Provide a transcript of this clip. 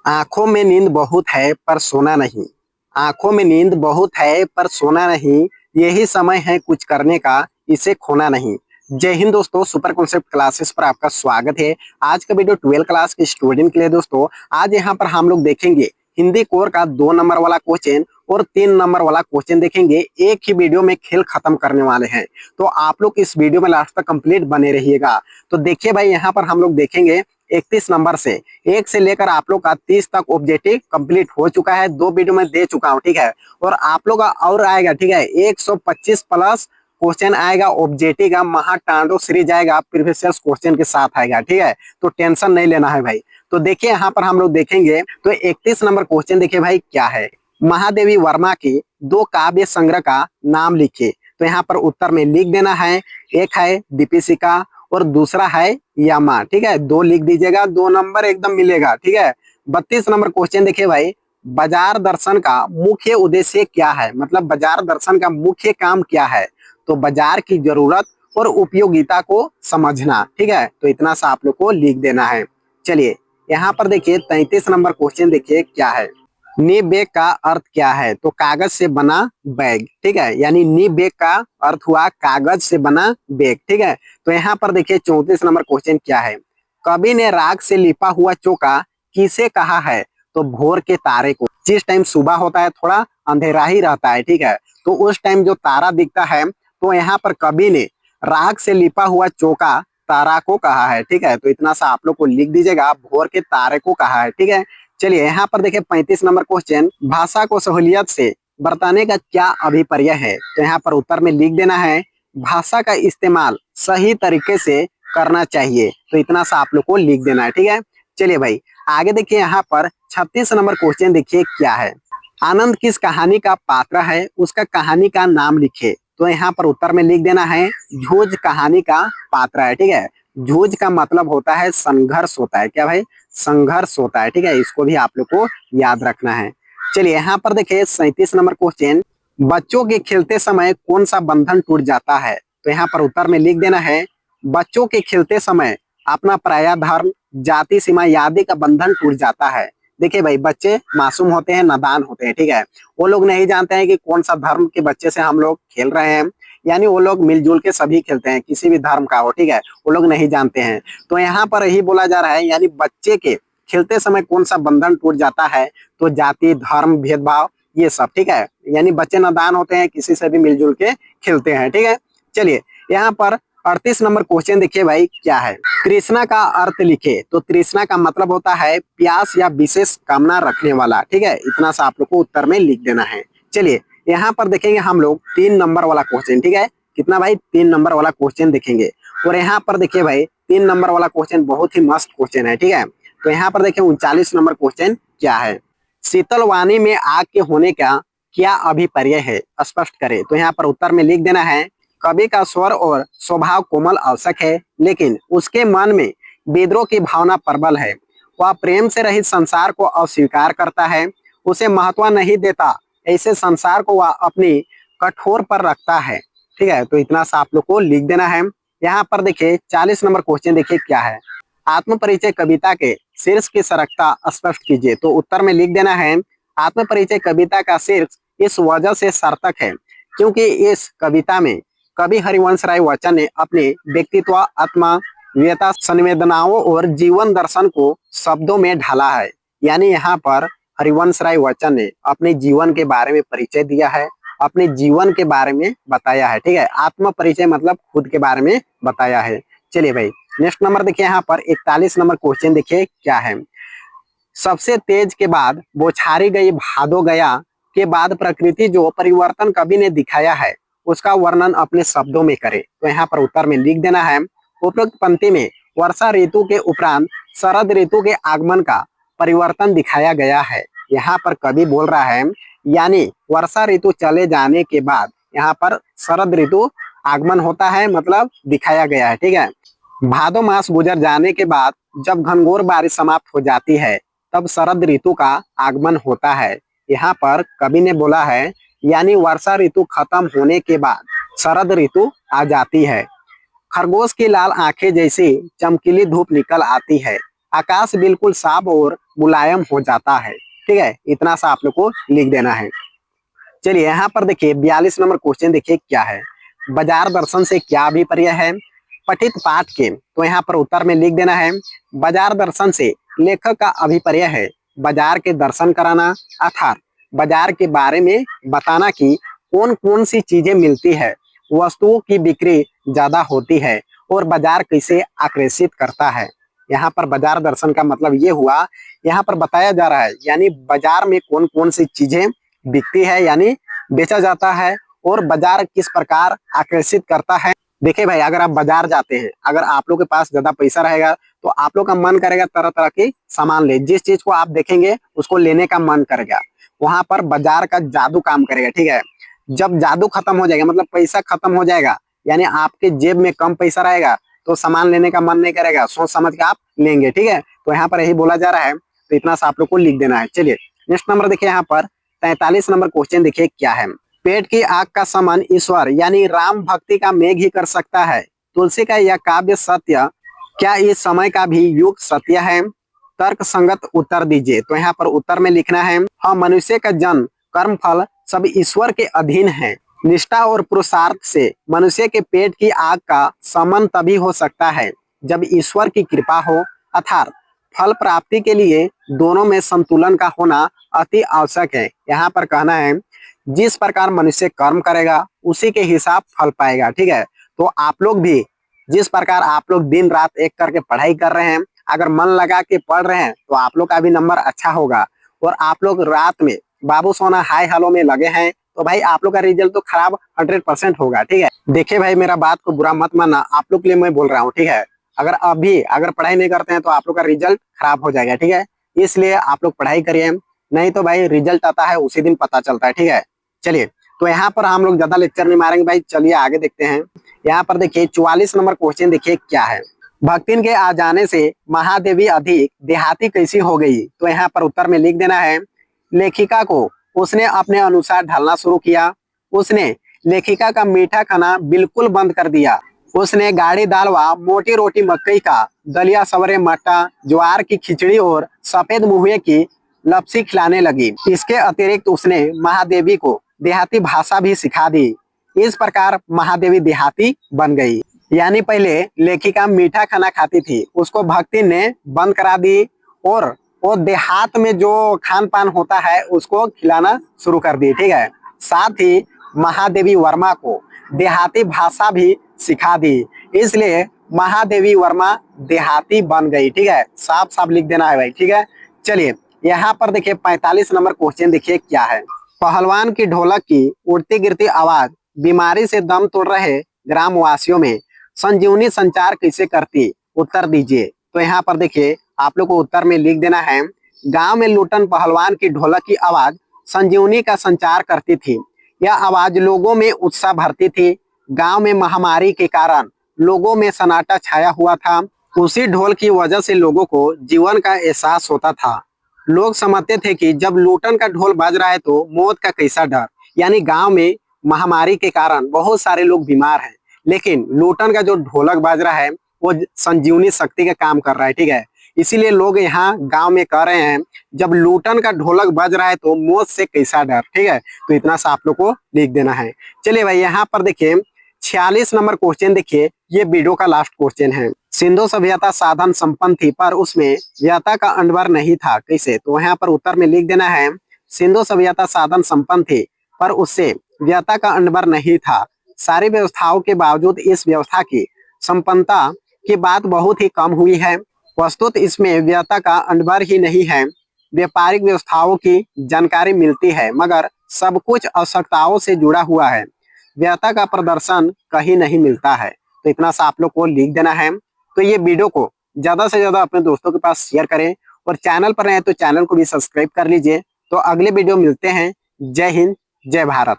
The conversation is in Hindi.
आंखों में नींद बहुत है पर सोना नहीं। आंखों में नींद बहुत है पर सोना नहीं। यही समय है कुछ करने का, इसे खोना नहीं। जय हिंद दोस्तों, सुपर कॉन्सेप्ट क्लासेस पर आपका स्वागत है। आज का वीडियो 12 क्लास के स्टूडेंट के लिए दोस्तों। आज यहाँ पर हम लोग देखेंगे हिंदी कोर का 2 नंबर वाला क्वेश्चन और 3 नंबर वाला क्वेश्चन देखेंगे। एक ही वीडियो में खेल खत्म करने वाले हैं, तो आप लोग इस वीडियो में लास्ट तक कंप्लीट बने रहिएगा। तो देखिए भाई, यहाँ पर हम लोग देखेंगे 31 नंबर से 1 से लेकर आप लोग का 30 तक ऑब्जेक्टिव कंप्लीट हो चुका है। 2 वीडियो में दे चुका हूं, ठीक है। और आप लोग का और आएगा, ठीक है, 125 प्लस क्वेश्चन आएगा ऑब्जेक्टिव का। महाटांडो सीरीज आएगा, प्रीवियस क्वेश्चन के साथ आएगा, ठीक है। तो टेंशन नहीं लेना है भाई। तो देखिए यहाँ पर हम लोग देखेंगे तो 31 नंबर क्वेश्चन देखिए भाई क्या है। महादेवी वर्मा के 2 काव्य संग्रह का नाम लिखिए। तो यहाँ पर उत्तर में लिख देना है। एक है दीपिशिका और दूसरा है यामा, ठीक है। 2 लिख दीजिएगा, 2 नंबर एकदम मिलेगा, ठीक है। 32 नंबर क्वेश्चन देखिए भाई, बाजार दर्शन का मुख्य उद्देश्य क्या है, मतलब बाजार दर्शन का मुख्य काम क्या है। तो बाजार की जरूरत और उपयोगिता को समझना, ठीक है। तो इतना सा आप लोग को लिख देना है। चलिए यहाँ पर देखिए 33 नंबर क्वेश्चन देखिए क्या है। नी बैग का अर्थ क्या है। तो कागज से बना बैग, ठीक है। यानी नी बैग का अर्थ हुआ कागज से बना बैग, ठीक है। तो यहाँ पर देखिए 34 नंबर क्वेश्चन क्या है। कवि ने राख से लिपा हुआ चौका किसे कहा है। तो भोर के तारे को। जिस टाइम सुबह होता है थोड़ा अंधेरा ही रहता है, ठीक है। तो उस टाइम जो तारा दिखता है, तो यहाँ पर कवि ने राख से लिपा हुआ चौका तारा को कहा है, ठीक है। तो इतना सा आप लोग को लिख दीजिएगा, भोर के तारे को कहा है, ठीक है। चलिए यहाँ पर देखिए 35 नंबर क्वेश्चन, भाषा को सहूलियत से बरताने का क्या अभिप्राय है। तो यहाँ पर उत्तर में लिख देना है, भाषा का इस्तेमाल सही तरीके से करना चाहिए। तो इतना सा आप लोग को लिख देना है, ठीक है। चलिए भाई आगे देखिए, यहाँ पर 36 नंबर क्वेश्चन देखिए क्या है। आनंद किस कहानी का पात्र है, उसका कहानी का नाम लिखे। तो यहाँ पर उत्तर में लिख देना है, जूझ कहानी का पात्र है, ठीक है। जूझ का मतलब होता है संघर्ष होता है, क्या भाई, संघर्ष होता है, ठीक है। इसको भी आप लोग को याद रखना है। चलिए यहाँ पर देखिए 37 नंबर क्वेश्चन, बच्चों के खेलते समय कौन सा बंधन टूट जाता है। तो यहाँ पर उत्तर में लिख देना है, बच्चों के खेलते समय अपना पराया धर्म, जाति, सीमा आदि का बंधन टूट जाता है। देखिए भाई, बच्चे मासूम होते हैं, नादान होते हैं, ठीक है। वो लोग नहीं जानते हैं कि कौन सा धर्म के बच्चे से हम लोग खेल रहे हैं। यानी वो लोग मिलजुल के सभी खेलते हैं, किसी भी धर्म का हो, ठीक है। वो लोग नहीं जानते हैं। तो यहाँ पर यही बोला जा रहा है, यानी बच्चे के खेलते समय कौन सा बंधन टूट जाता है। तो जाति, धर्म, भेदभाव, ये सब, ठीक है। यानी बच्चे नादान होते हैं, किसी से भी मिलजुल के खेलते हैं, ठीक है। चलिए यहाँ पर 38 नंबर क्वेश्चन देखिए भाई क्या है। तृष्णा का अर्थ लिखे। तो तृष्णा का मतलब होता है प्यास या विशेष कामना रखने वाला, ठीक है। इतना सा आप लोग को उत्तर में लिख देना है। चलिए यहाँ पर देखेंगे हम लोग 3 नंबर वाला क्वेश्चन, ठीक है। कितना भाई, 3 नंबर वाला क्वेश्चन देखेंगे। और यहाँ पर देखिए भाई 3 नंबर वाला क्वेश्चन बहुत ही मस्त क्वेश्चन है, ठीक है। तो यहाँ पर देखिए 39 नंबर क्वेश्चन क्या है। शीतल वाणी में आग के होने का क्या अभिप्राय है, स्पष्ट करें। तो यहाँ पर उत्तर में लिख देना है, कवि का स्वर और स्वभाव कोमल आवश्यक है, लेकिन उसके मन में विद्रोह की भावना प्रबल है। वह प्रेम से रहित संसार को अस्वीकार करता है, उसे महत्व नहीं देता। ऐसे संसार को वह अपनी कठोर पर रखता है, ठीक है। तो इतना सा आप लोग को लिख देना है। यहाँ पर देखिए 40 नंबर क्वेश्चन देखिए क्या है। आत्म परिचय कविता के शीर्ष की सरकता स्पष्ट कीजिए। तो उत्तर में लिख देना है, आत्म परिचय कविता का शीर्ष इस वजह से सार्थक है क्योंकि इस कविता में कवि हरिवंश राय बच्चन ने अपने व्यक्तित्व, आत्मा, व्यथा, संवेदनाओं और जीवन दर्शन को शब्दों में ढाला है। यानी यहाँ पर हरिवंश राय बच्चन ने अपने जीवन के बारे में परिचय दिया है, अपने जीवन के बारे में बताया है, ठीक है। आत्म परिचय मतलब खुद के बारे में बताया है। चलिए भाई नेक्स्ट नंबर देखिए, यहाँ पर 41 नंबर क्वेश्चन देखिए क्या है। सबसे तेज के बाद बौछारी गई भादो गया के बाद प्रकृति जो परिवर्तन कवि ने दिखाया है, उसका वर्णन अपने शब्दों में करे। तो यहाँ पर उत्तर में लिख देना है, उपरोक्त पंक्ति में वर्षा ऋतु के उपरांत शरद ऋतु के आगमन का परिवर्तन दिखाया गया है। यहाँ पर कवि बोल रहा है, यानी वर्षा ऋतु चले जाने के बाद यहाँ पर शरद ऋतु आगमन होता है, मतलब दिखाया गया है, ठीक है। भादो मास गुजर जाने के बाद जब घनघोर बारिश समाप्त हो जाती है, तब शरद ऋतु का आगमन होता है। यहाँ पर कवि ने बोला है, यानी वर्षा ऋतु खत्म होने के बाद शरद ऋतु आ जाती है। खरगोश की लाल आंखें जैसी चमकीली धूप निकल आती है। आकाश बिल्कुल साफ और मुलायम हो जाता है। ठीक है, इतना सा आप लोग को लिख देना है। चलिए यहाँ पर देखिए 42 नंबर क्वेश्चन देखिए क्या है। बाजार दर्शन से क्या अभिप्राय है? पठित पाठ के, तो यहाँ पर उत्तर में लिख देना है बाजार दर्शन से लेखक का अभिप्राय है बाजार के दर्शन कराना, अर्थात बाजार के बारे में बताना कि कौन कौन सी चीजें मिलती है, वस्तुओं की बिक्री ज्यादा होती है और बाजार कैसे आकर्षित करता है। यहाँ पर बाजार दर्शन का मतलब ये हुआ, यहाँ पर बताया जा रहा है यानी बाजार में कौन कौन सी चीजें बिकती है यानी बेचा जाता है और बाजार किस प्रकार आकर्षित करता है। देखिए भाई, अगर आप बाजार जाते हैं, अगर आप लोग के पास ज्यादा पैसा रहेगा तो आप लोग का मन करेगा तरह तरह के सामान ले, जिस चीज को आप देखेंगे उसको लेने का मन करेगा। वहां पर बाजार का जादू काम करेगा। ठीक है, जब जादू खत्म हो जाएगा मतलब पैसा खत्म हो जाएगा, यानी आपके जेब में कम पैसा रहेगा तो सामान लेने का मन नहीं करेगा, सोच समझ के आप लेंगे। ठीक है, तो यहाँ पर यही बोला जा रहा है, तो इतना सा आप लोग को लिख देना है। चलिए नेक्स्ट नंबर देखिए, यहाँ पर 43 नंबर क्वेश्चन देखिए क्या है। पेट की आग का समन ईश्वर यानी राम भक्ति का मेघ ही कर सकता है। तुलसी का यह काव्य सत्य क्या इस समय का भी युग सत्य है? तर्क संगत उत्तर दीजिए। तो यहाँ पर उत्तर में लिखना है हाँ, मनुष्य का जन्म कर्म फल सब ईश्वर के अधीन है। निष्ठा और पुरुषार्थ से मनुष्य के पेट की आग का समन तभी हो सकता है जब ईश्वर की कृपा हो, अर्थात फल प्राप्ति के लिए दोनों में संतुलन का होना अति आवश्यक है। यहाँ पर कहना है जिस प्रकार मनुष्य कर्म करेगा उसी के हिसाब फल पाएगा। ठीक है, तो आप लोग भी जिस प्रकार आप लोग दिन रात एक करके पढ़ाई कर रहे हैं, अगर मन लगा के पढ़ रहे हैं तो आप लोग का भी नंबर अच्छा होगा। और आप लोग रात में बाबू सोना हाय हेलो में लगे हैं तो भाई आप लोग का रिजल्ट तो खराब 100% होगा। ठीक है, देखिए भाई मेरा बात को बुरा मत मानना, आप लोग के लिए मैं बोल रहा हूँ। ठीक है, अगर पढ़ाई नहीं करते हैं तो आप लोग का रिजल्ट खराब हो जाएगा। ठीक है, इसलिए आप लोग पढ़ाई करिए, नहीं तो भाई रिजल्ट आता है उसी दिन पता चलता है। ठीक है, चलिए तो यहाँ पर हम लोग ज्यादा लेक्चर नहीं मारेंगे भाई, चलिए आगे देखते हैं। यहाँ पर देखिए 44 नंबर क्वेश्चन देखिए क्या है। भक्तिन के आ जाने से महादेवी अधिक देहाती कैसी हो गई? तो यहाँ पर उत्तर में लिख देना है लेखिका को उसने अपने अनुसार ढलना शुरू किया। उसने लेखिका का मीठा खाना बिल्कुल बंद कर दिया। उसने गाढ़ी दाल व मोटी रोटी मकई का दलिया, सवरे मट्टा, ज्वार की खिचड़ी और सफेद मुहुए की लपसी खिलाने लगी। इसके अतिरिक्त उसने महादेवी को देहाती भाषा भी सिखा दी। इस प्रकार महादेवी देहाती बन गई। यानी पहले लेखिका मीठा खाना खाती थी, उसको भक्ति ने बंद करा दी और वो देहात में जो खान पान होता है उसको खिलाना शुरू कर दी। ठीक है, साथ ही महादेवी वर्मा को देहाती भाषा भी सिखा दी, इसलिए महादेवी वर्मा देहाती बन गई। ठीक है, साफ साफ लिख देना है भाई। ठीक है, चलिए यहाँ पर देखिए 45 नंबर क्वेश्चन देखिए क्या है। पहलवान की ढोलक की उड़ती गिरती आवाज बीमारी से दम तोड़ रहे ग्रामवासियों में संजीवनी संचार कैसे करती? उत्तर दीजिए। तो यहाँ पर देखिए आप लोग को उत्तर में लिख देना है गांव में लुटन पहलवान की ढोलक की आवाज संजीवनी का संचार करती थी। यह आवाज लोगों में उत्साह भरती थी। गांव में महामारी के कारण लोगों में सन्नाटा छाया हुआ था। उसी ढोल की वजह से लोगों को जीवन का एहसास होता था। लोग समझते थे कि जब लूटन का ढोल बज रहा है तो मौत का कैसा डर। यानी गांव में महामारी के कारण बहुत सारे लोग बीमार हैं, लेकिन लूटन का जो ढोलक बज रहा है वो संजीवनी शक्ति का काम कर रहा है। ठीक है, इसीलिए लोग यहाँ गांव में कह रहे हैं जब लूटन का ढोलक बज रहा है तो मौत से कैसा डर। ठीक है, तो इतना सा आप लोग को लिख देना है। चलिए भाई यहाँ पर देखिए 46 नंबर क्वेश्चन देखिए, ये वीडियो का लास्ट क्वेश्चन है। सिंधु सभ्यता साधन संपन्न थी पर उसमें व्यता का अनवर नहीं था, कैसे? तो यहाँ पर उत्तर में लिख देना है सिंधु सभ्यता साधन संपन्न थी पर उससे व्यता का अनवर नहीं था। सारी व्यवस्थाओं के बावजूद इस व्यवस्था की संपन्नता की बात बहुत ही कम हुई है। वस्तुत इसमें व्यता का अनवर ही नहीं है, व्यापारिक व्यवस्थाओं की जानकारी मिलती है मगर सब कुछ आवश्यकताओं से जुड़ा हुआ है। व्यता का प्रदर्शन कहीं नहीं मिलता है। तो इतना सा आप लोग को लिख देना है। तो ये वीडियो को ज्यादा से ज्यादा अपने दोस्तों के पास शेयर करें और चैनल पर रहे तो चैनल को भी सब्सक्राइब कर लीजिए। तो अगले वीडियो मिलते हैं। जय हिंद, जय भारत।